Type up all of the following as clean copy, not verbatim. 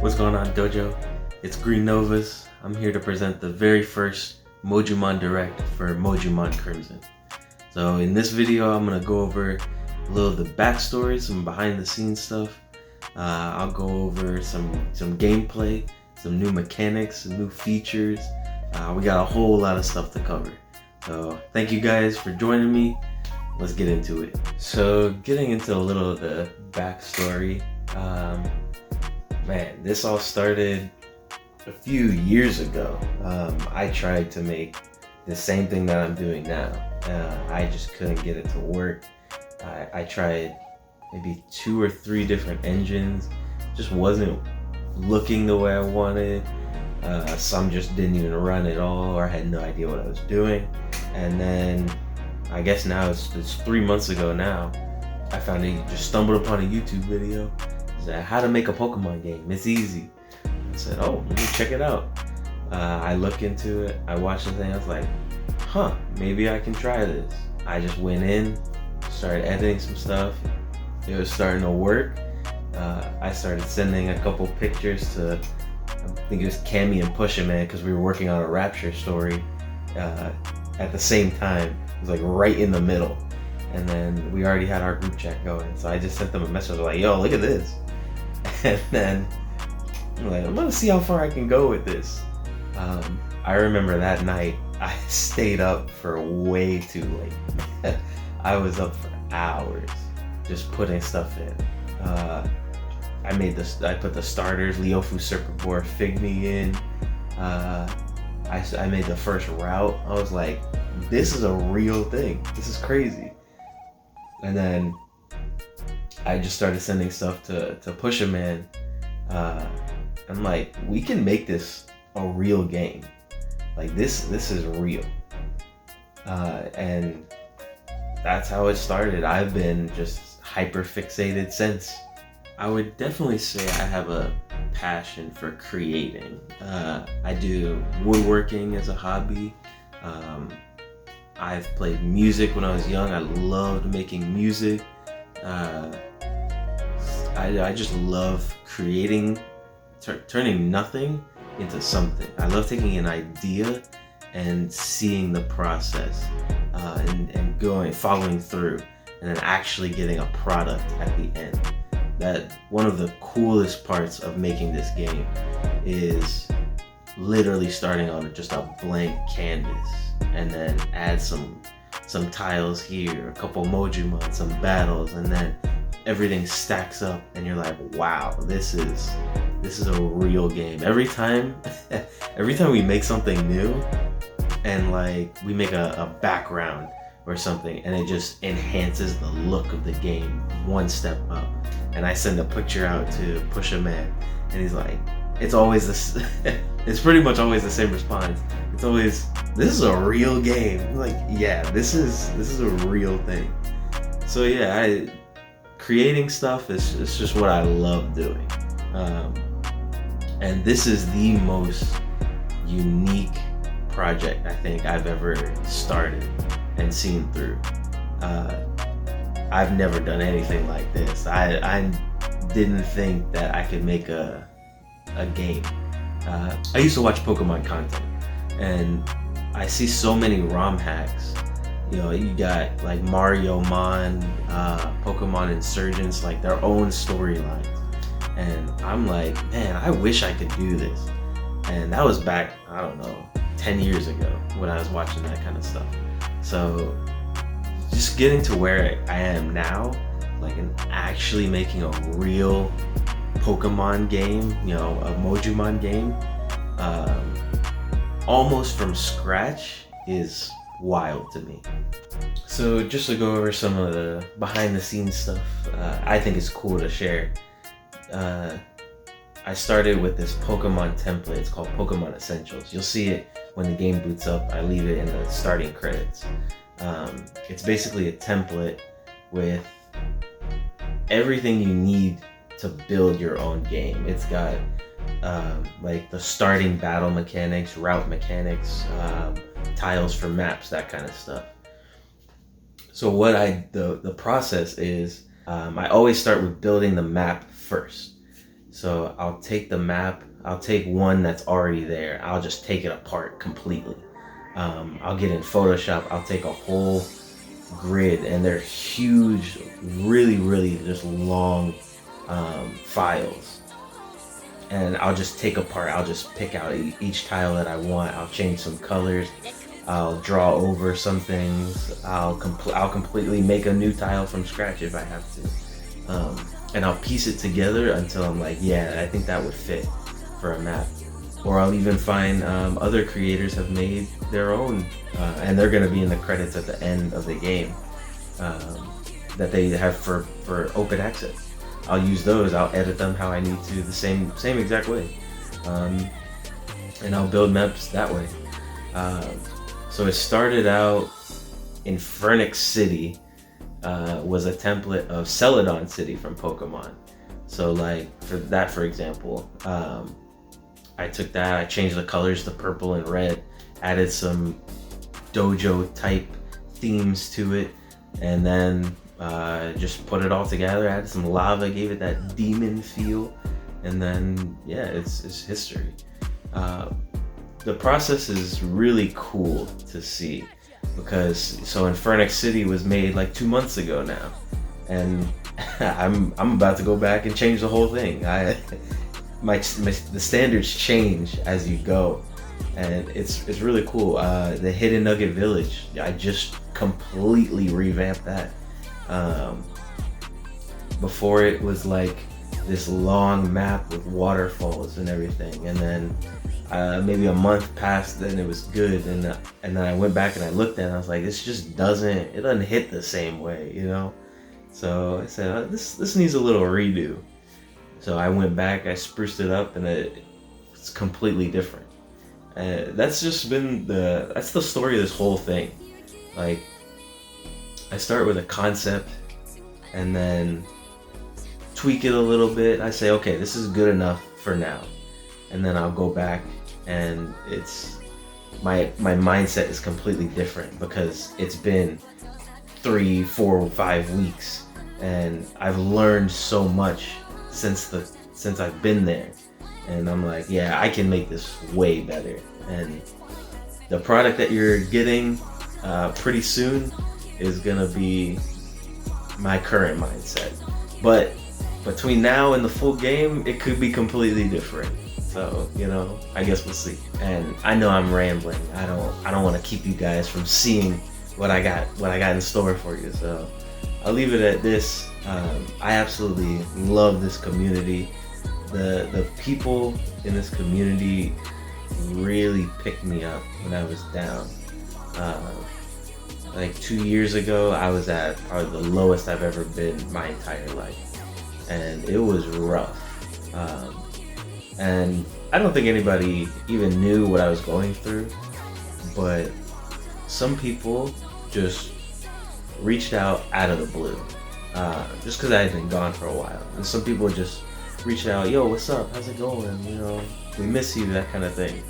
What's going on, Dojo? It's Green Novas. I'm here to present the very first Mojumon Direct for Mojumon Crimson. So in this video, I'm going to go over a little of the backstory, some behind the scenes stuff. I'll go over some gameplay, some new mechanics, some new features. We got a whole lot of stuff to cover. So thank you guys for joining me. Let's get into it. So getting into a little of the backstory, man, this all started a few years ago. I tried to make the same thing that I'm doing now. I just couldn't get it to work. I tried maybe 2 or 3 different engines, just wasn't looking the way I wanted. Some just didn't even run at all, or I had no idea what I was doing. And then I guess now it's 3 months ago now, I just stumbled upon a YouTube video. It said how to make a Pokemon game. It's easy. I said, oh, let me check it out. I looked into it, I watched the thing, I was like, huh, maybe I can try this. I just went in, started editing some stuff. It was starting to work. I started sending a couple pictures to, I think it was Cammy and Pushaman, because we were working on a Rapture story at the same time. It was like right in the middle. And then we already had our group chat going. So I just sent them a message like, yo, look at this. And then I'm like, I'm gonna see how far I can go with this. I remember that night, I stayed up for way too late. I was up for hours just putting stuff in. I put the starters, Leofu Serpent Boar, Figme in. I made the first route. I was like, this is a real thing. This is crazy. And then I just started sending stuff to Pushaman. I'm like, we can make this a real game. Like this is real. And that's how it started. I've been just hyper fixated since. I would definitely say I have a passion for creating. I do woodworking as a hobby. I've played music when I was young. I loved making music. I just love creating, turning nothing into something. I love taking an idea and seeing the process and following through, and then actually getting a product at the end. That one of the coolest parts of making this game is literally starting on just a blank canvas and then add some tiles here, a couple Mojumon, some battles, and then everything stacks up and you're like, wow, this is a real game. Every time we make something new and like we make a background or something and it just enhances the look of the game one step up. And I send a picture out to Pushaman and he's like, it's always this, it's pretty much always the same response. It's always, this is a real game. I'm like, yeah, this is a real thing. So yeah, creating stuff is just what I love doing. And this is the most unique project I think I've ever started and seen through. I've never done anything like this. I didn't think that I could make a game. I used to watch Pokemon content, and I see so many ROM hacks. You know, you got like Mojumon, Pokemon Insurgents, like their own storylines. And I'm like, man, I wish I could do this. And that was back, I don't know, 10 years ago when I was watching that kind of stuff. So just getting to where I am now, like actually making a real Pokemon game, you know, a Mojumon game, almost from scratch is wild to me. So just to go over some of the behind the scenes stuff, I think it's cool to share. I started with this Pokemon template. It's called Pokemon Essentials. You'll see it when the game boots up. I leave it in the starting credits. It's basically a template with everything you need to build your own game. It's got like the starting battle mechanics, route mechanics, tiles for maps, that kind of stuff. So what the process is, I always start with building the map first. So I'll take the map, I'll take one that's already there, I'll just take it apart completely. I'll get in Photoshop, I'll take a whole grid, and they're huge, really just long files. And I'll just take apart, I'll just pick out each tile that I want, I'll change some colors, I'll draw over some things, I'll completely make a new tile from scratch if I have to. And I'll piece it together until I'm like, yeah, I think that would fit for a map. Or I'll even find other creators have made their own, and they're gonna be in the credits at the end of the game that they have for open access. I'll use those, I'll edit them how I need to, the same exact way. And I'll build maps that way. So it started out in Fernix City, was a template of Celadon City from Pokemon. So like for example, I took that, I changed the colors to purple and red, added some Dojo type themes to it, and then just put it all together, added some lava, gave it that demon feel, and then yeah, it's history. The process is really cool to see, because so in Fernix City was made like 2 months ago now, and I'm about to go back and change the whole thing. The standards change as you go, and it's really cool. The Hidden Nugget Village, I just completely revamped that. Before it was like this long map with waterfalls and everything, and then maybe a month passed, then it was good, and then I went back and I looked at it and I was like, this just doesn't hit the same way, you know? So I said, this needs a little redo. So I went back, I spruced it up, and it's completely different. That's just been that's the story of this whole thing. Like, I start with a concept and then tweak it a little bit. I say, okay, this is good enough for now. And then I'll go back, and it's my mindset is completely different, because it's been 3, 4, 5 weeks, and I've learned so much since I've been there, and I'm like, yeah, I can make this way better. And the product that you're getting pretty soon is gonna be my current mindset, but between now and the full game, it could be completely different. So, you know, I guess we'll see. And I know I'm rambling. I don't want to keep you guys from seeing what I got in store for you. So I'll leave it at this. I absolutely love this community. The people in this community really picked me up when I was down. Like 2 years ago, I was at probably the lowest I've ever been my entire life, and it was rough. And I don't think anybody even knew what I was going through, but some people just reached out of the blue, just because I had been gone for a while. And some people just reached out, yo, what's up? How's it going? You know, we miss you, that kind of thing.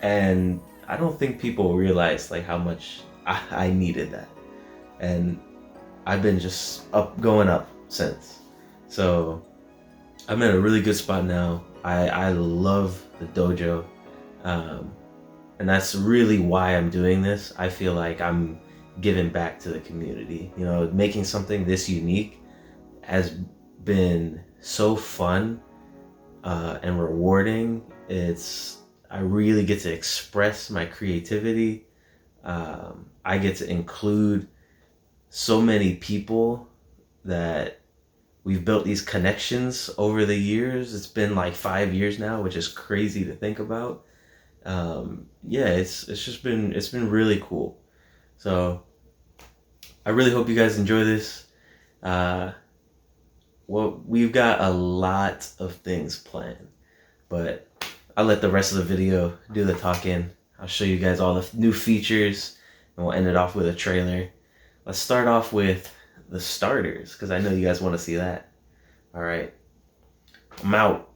And I don't think people realize like how much I needed that. And I've been just going up since. So I'm in a really good spot now. I love the dojo. And that's really why I'm doing this. I feel like I'm giving back to the community. You know, making something this unique has been so fun and rewarding. I really get to express my creativity. I get to include so many people that we've built these connections over the years. It's been like 5 years now, which is crazy to think about. Yeah, it's been really cool. So I really hope you guys enjoy this. Well, we've got a lot of things planned, but I'll let the rest of the video do the talking. I'll show you guys all the new features, and we'll end it off with a trailer. Let's start off with the starters, because I know you guys want to see that. All right, I'm out.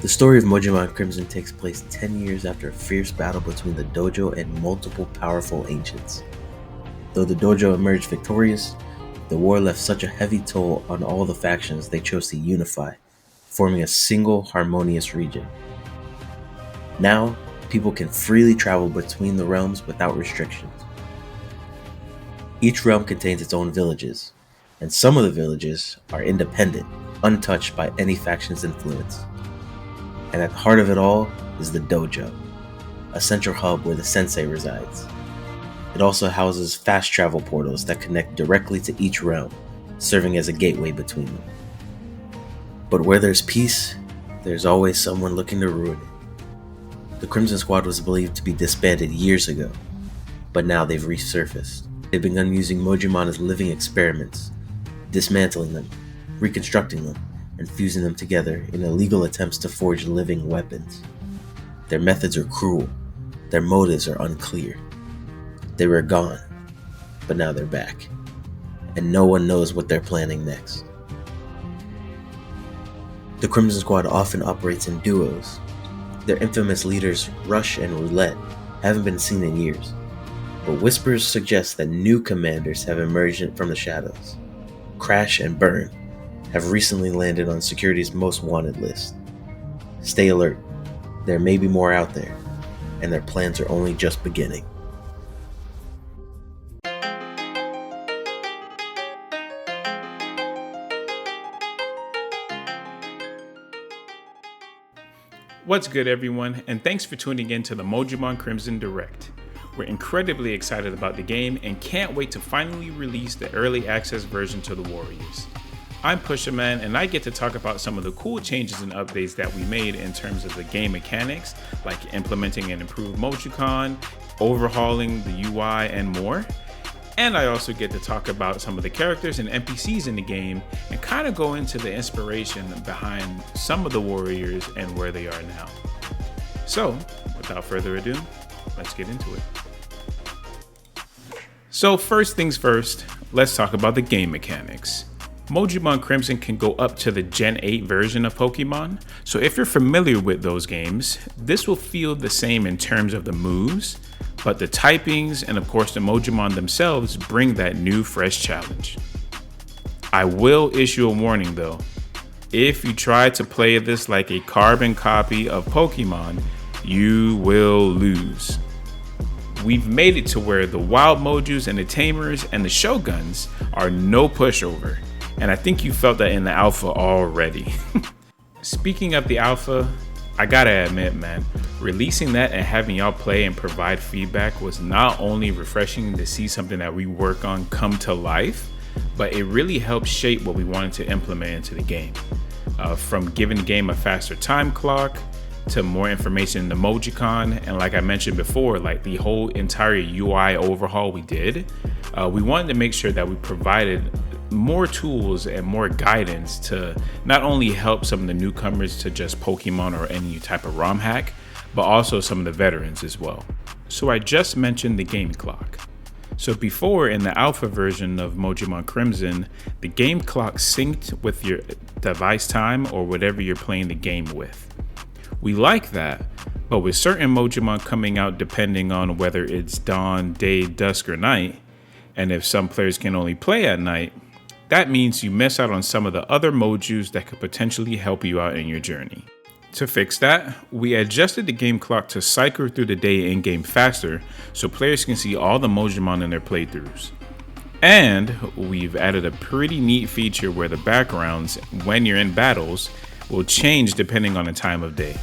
The story of Mojumon Crimson takes place 10 years after a fierce battle between the Dojo and multiple powerful ancients. Though the Dojo emerged victorious, the war left such a heavy toll on all the factions they chose to unify, forming a single harmonious region. Now, people can freely travel between the realms without restrictions. Each realm contains its own villages, and some of the villages are independent, untouched by any faction's influence. And at the heart of it all is the Dojo, a central hub where the sensei resides. It also houses fast travel portals that connect directly to each realm, serving as a gateway between them. But where there's peace, there's always someone looking to ruin it. The Crimson Squad was believed to be disbanded years ago, but now they've resurfaced. They've begun using Mojumon as living experiments, dismantling them, reconstructing them, and fusing them together in illegal attempts to forge living weapons. Their methods are cruel, their motives are unclear. They were gone, but now they're back, and no one knows what they're planning next. The Crimson Squad often operates in duos. Their infamous leaders, Rush and Roulette, haven't been seen in years, but whispers suggest that new commanders have emerged from the shadows. Crash and Burn have recently landed on security's most wanted list. Stay alert, there may be more out there, and their plans are only just beginning. What's good, everyone, and thanks for tuning in to the Mojumon Crimson Direct. We're incredibly excited about the game and can't wait to finally release the early access version to the Warriors. I'm Pushaman, and I get to talk about some of the cool changes and updates that we made in terms of the game mechanics, like implementing an improved Mojukon, overhauling the UI, and more. And I also get to talk about some of the characters and NPCs in the game and kind of go into the inspiration behind some of the warriors and where they are now. So, without further ado, let's get into it. So first things first, let's talk about the game mechanics. Mojumon Crimson can go up to the Gen 8 version of Pokemon, so if you're familiar with those games, this will feel the same in terms of the moves, but the typings and of course the Mojumon themselves bring that new fresh challenge. I will issue a warning though. If you try to play this like a carbon copy of Pokemon, you will lose. We've made it to where the Wild Mojus and the Tamers and the Shoguns are no pushover, and I think you felt that in the alpha already. Speaking of the alpha, I gotta admit, man, releasing that and having y'all play and provide feedback was not only refreshing to see something that we work on come to life, but it really helped shape what we wanted to implement into the game. From giving the game a faster time clock, to more information in the Mojukon, and like I mentioned before, like the whole entire UI overhaul we did, we wanted to make sure that we provided more tools and more guidance to not only help some of the newcomers to just Pokemon or any type of ROM hack, but also some of the veterans as well. So I just mentioned the game clock. So before, in the alpha version of Mojumon Crimson, the game clock synced with your device time or whatever you're playing the game with. We like that, but with certain Mojumon coming out depending on whether it's dawn, day, dusk, or night, and if some players can only play at night, that means you miss out on some of the other Mojus that could potentially help you out in your journey. To fix that, we adjusted the game clock to cycle through the day in-game faster so players can see all the Mojumon in their playthroughs. And we've added a pretty neat feature where the backgrounds, when you're in battles, will change depending on the time of day.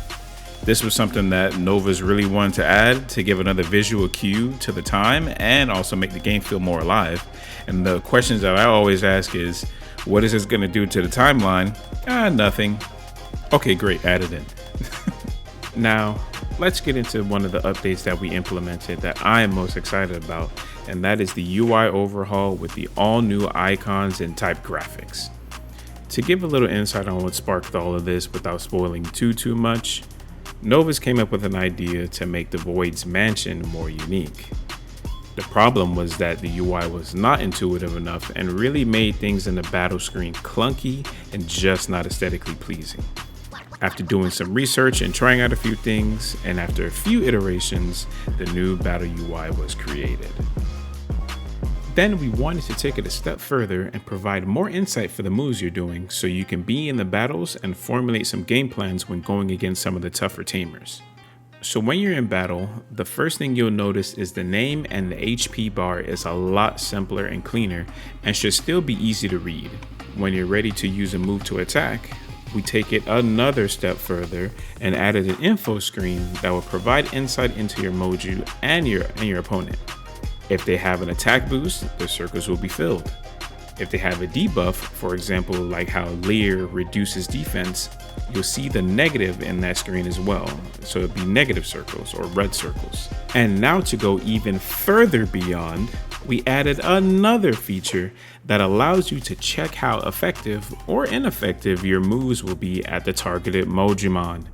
This was something that Novas really wanted to add to give another visual cue to the time and also make the game feel more alive. And the questions that I always ask is, what is this going to do to the timeline? Nothing. Okay, great, add it in. Now, let's get into one of the updates that we implemented that I am most excited about, and that is the UI overhaul with the all new icons and type graphics. To give a little insight on what sparked all of this without spoiling too much, Novus came up with an idea to make the Void's mansion more unique. The problem was that the UI was not intuitive enough and really made things in the battle screen clunky and just not aesthetically pleasing. After doing some research and trying out a few things, and after a few iterations, the new battle UI was created. Then we wanted to take it a step further and provide more insight for the moves you're doing so you can be in the battles and formulate some game plans when going against some of the tougher tamers. So when you're in battle, the first thing you'll notice is the name and the HP bar is a lot simpler and cleaner and should still be easy to read. When you're ready to use a move to attack, we take it another step further and added an info screen that will provide insight into your Moju and your opponent. If they have an attack boost, the circles will be filled. If they have a debuff, for example, like how Leer reduces defense, you'll see the negative in that screen as well. So it'll be negative circles or red circles. And now to go even further beyond, we added another feature that allows you to check how effective or ineffective your moves will be at the targeted Mojumon.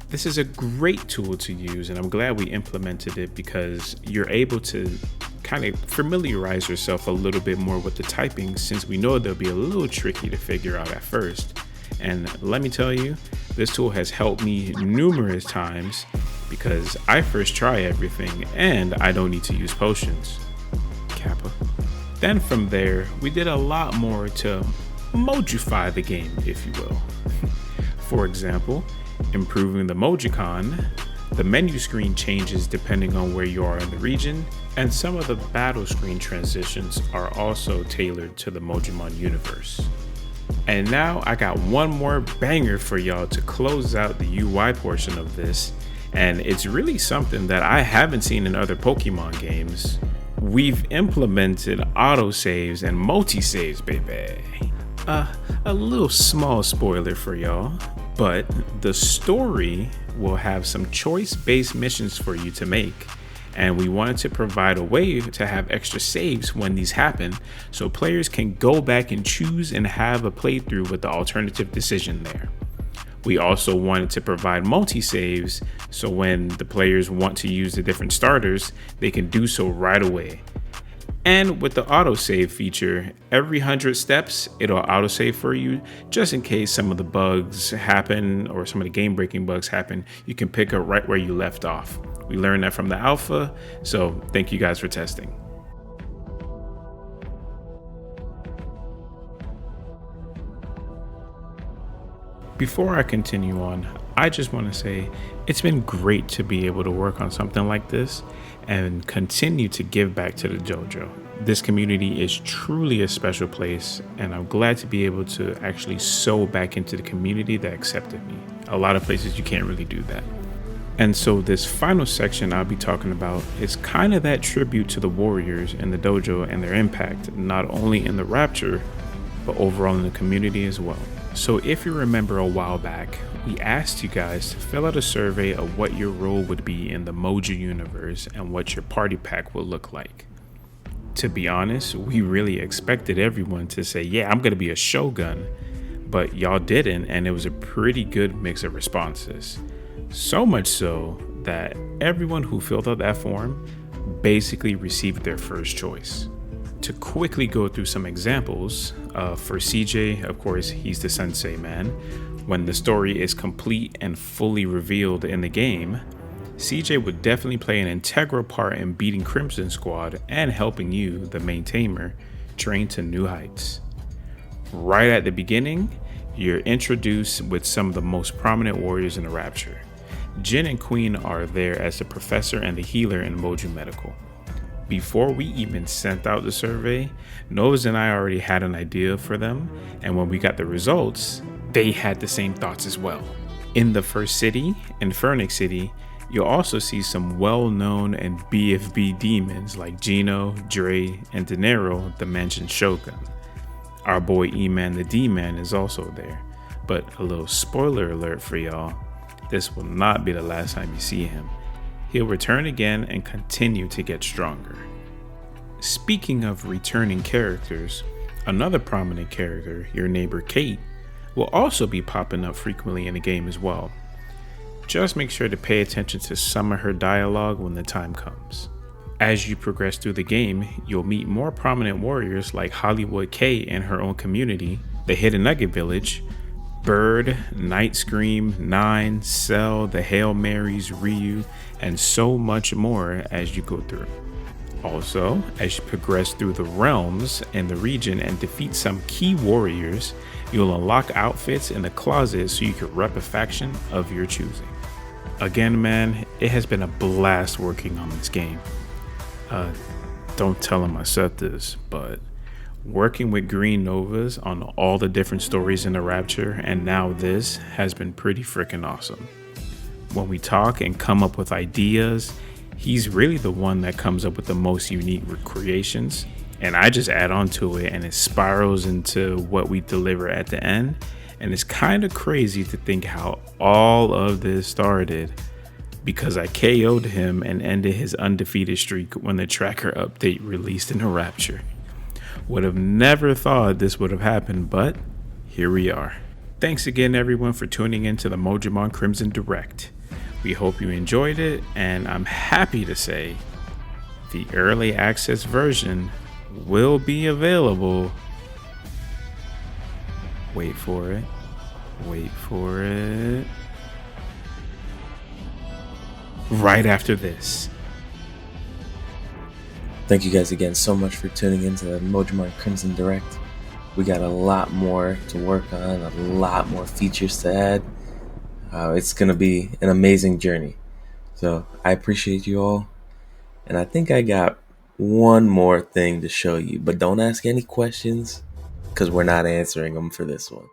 This is a great tool to use, and I'm glad we implemented it because you're able to kind of familiarize yourself a little bit more with the typing, since we know they'll be a little tricky to figure out at first. And let me tell you, this tool has helped me numerous times because I first try everything and I don't need to use potions. Kappa. Then from there, we did a lot more to mojify the game, if you will. For example, improving the Mojicon, the menu screen changes depending on where you are in the region, and some of the battle screen transitions are also tailored to the Mojumon universe. And now I got one more banger for y'all to close out the UI portion of this, and it's really something that I haven't seen in other Pokemon games. We've implemented autosaves and multi-saves, baby. A little small spoiler for y'all, but the story will have some choice-based missions for you to make, and we wanted to provide a way to have extra saves when these happen so players can go back and choose and have a playthrough with the alternative decision there. We also wanted to provide multi-saves so when the players want to use the different starters, they can do so right away. And with the autosave feature, every 100 steps, it'll autosave for you just in case some of the bugs happen or some of the game-breaking bugs happen. You can pick up right where you left off. We learned that from the alpha, so thank you guys for testing. Before I continue on, I just want to say it's been great to be able to work on something like this and continue to give back to the dojo. This community is truly a special place, and I'm glad to be able to actually sew back into the community that accepted me. A lot of places you can't really do that. And so this final section I'll be talking about is kind of that tribute to the warriors in the dojo and their impact, not only in the Rapture, but overall in the community as well. So if you remember a while back, we asked you guys to fill out a survey of what your role would be in the Mojo universe and what your party pack will look like. To be honest, we really expected everyone to say, yeah, I'm gonna be a Shogun, but y'all didn't, and it was a pretty good mix of responses. So much so that everyone who filled out that form basically received their first choice. To quickly go through some examples, for CJ, of course, he's the sensei man. When the story is complete and fully revealed in the game, CJ would definitely play an integral part in beating Crimson Squad and helping you, the main tamer, train to new heights. Right at the beginning, you're introduced with some of the most prominent warriors in the Rapture. Jin and Queen are there as the professor and the healer in Moju Medical. Before we even sent out the survey, Novus and I already had an idea for them, and when we got the results, they had the same thoughts as well. In the first city, in Phoenix City, you'll also see some well-known and BFB demons like Gino, Dre, and De Niro, the mentioned Shogun. Our boy E-Man the D-Man is also there, but a little spoiler alert for y'all, this will not be the last time you see him. He'll return again and continue to get stronger. Speaking of returning characters, another prominent character, your neighbor Kate, will also be popping up frequently in the game as well. Just make sure to pay attention to some of her dialogue when the time comes. As you progress through the game, you'll meet more prominent warriors like Hollywood K and her own community, the Hidden Nugget Village, Bird, Night Scream, Nine, Cell, the Hail Marys, Ryu, and so much more as you go through. Also, as you progress through the realms and the region and defeat some key warriors, you'll unlock outfits in the closet so you can rep a faction of your choosing. Again, man, it has been a blast working on this game. Don't tell him I said this, but working with Green Novas on all the different stories in the Rapture and now this has been pretty freaking awesome. When we talk and come up with ideas, he's really the one that comes up with the most unique creations, and I just add on to it and it spirals into what we deliver at the end. And it's kind of crazy to think how all of this started because I KO'd him and ended his undefeated streak when the tracker update released in the Rapture. Would have never thought this would have happened, but here we are. Thanks again, everyone, for tuning in to the Mojumon Crimson Direct. We hope you enjoyed it, and I'm happy to say the early access version will be available. Wait for it. Right after this. Thank you guys again so much for tuning into the Mojumon Crimson Direct. We got a lot more to work on, a lot more features to add. It's going to be an amazing journey. So I appreciate you all. And I think I got one more thing to show you, but don't ask any questions because we're not answering them for this one.